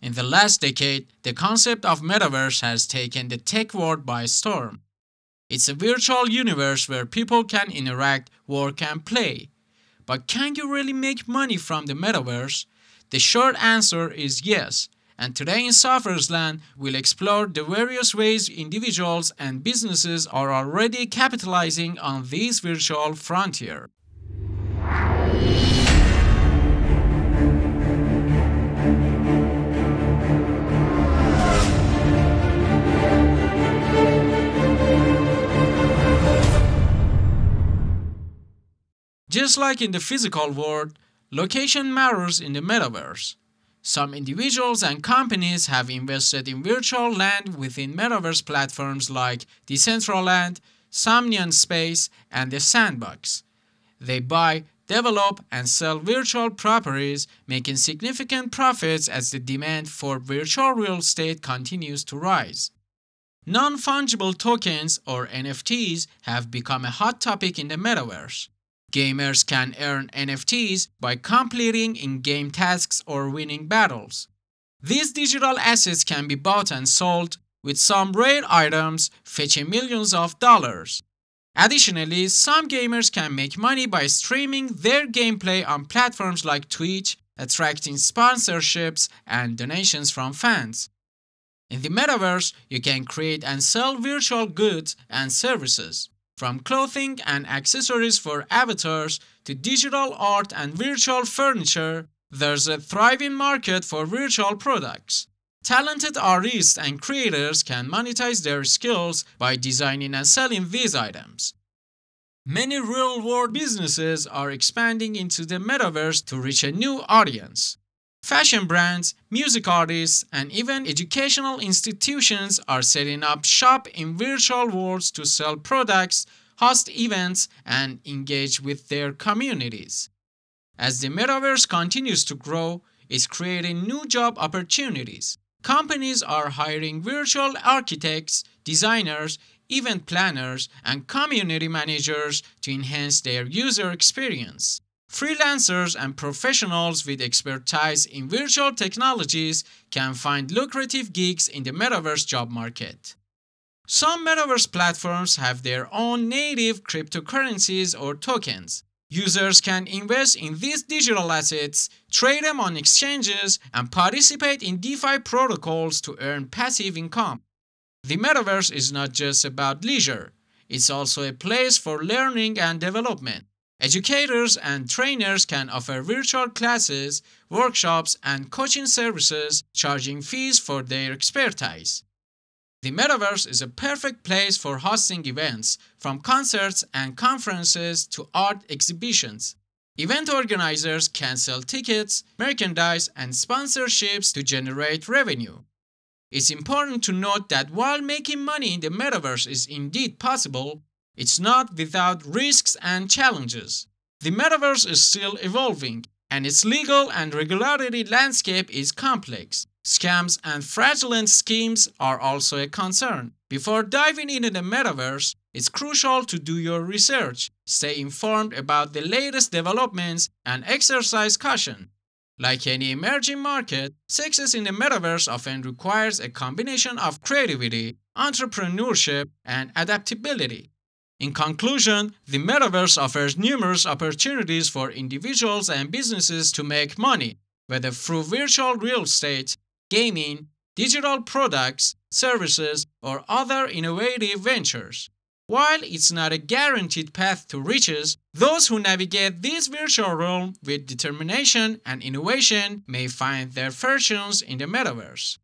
In the last decade, the concept of metaverse has taken the tech world by storm. It's a virtual universe where people can interact, work, and play. But can you really make money from the metaverse? The short answer is yes. And today in Software's Land, we'll explore the various ways individuals and businesses are already capitalizing on this virtual frontier. Just like in the physical world, location matters in the metaverse. Some individuals and companies have invested in virtual land within metaverse platforms like Decentraland, Somnium Space, and the Sandbox. They buy, develop, and sell virtual properties, making significant profits as the demand for virtual real estate continues to rise. Non-fungible tokens, or NFTs, have become a hot topic in the metaverse. Gamers can earn NFTs by completing in-game tasks or winning battles. These digital assets can be bought and sold, with some rare items fetching millions of dollars. Additionally, some gamers can make money by streaming their gameplay on platforms like Twitch, attracting sponsorships and donations from fans. In the metaverse, you can create and sell virtual goods and services. From clothing and accessories for avatars to digital art and virtual furniture, there's a thriving market for virtual products. Talented artists and creators can monetize their skills by designing and selling these items. Many real-world businesses are expanding into the metaverse to reach a new audience. Fashion brands, music artists, and even educational institutions are setting up shop in virtual worlds to sell products, host events, and engage with their communities. As the metaverse continues to grow, it's creating new job opportunities. Companies are hiring virtual architects, designers, event planners, and community managers to enhance their user experience. Freelancers and professionals with expertise in virtual technologies can find lucrative gigs in the metaverse job market. Some metaverse platforms have their own native cryptocurrencies or tokens. Users can invest in these digital assets, trade them on exchanges, and participate in DeFi protocols to earn passive income. The metaverse is not just about leisure, it's also a place for learning and development. Educators and trainers can offer virtual classes, workshops, and coaching services, charging fees for their expertise. The metaverse is a perfect place for hosting events, from concerts and conferences to art exhibitions. Event organizers can sell tickets, merchandise, and sponsorships to generate revenue. It's important to note that while making money in the metaverse is indeed possible, it's not without risks and challenges. The metaverse is still evolving, and its legal and regulatory landscape is complex. Scams and fraudulent schemes are also a concern. Before diving into the metaverse, it's crucial to do your research, stay informed about the latest developments, and exercise caution. Like any emerging market, success in the metaverse often requires a combination of creativity, entrepreneurship, and adaptability. In conclusion, the metaverse offers numerous opportunities for individuals and businesses to make money, whether through virtual real estate, gaming, digital products, services, or other innovative ventures. While it's not a guaranteed path to riches, those who navigate this virtual realm with determination and innovation may find their fortunes in the metaverse.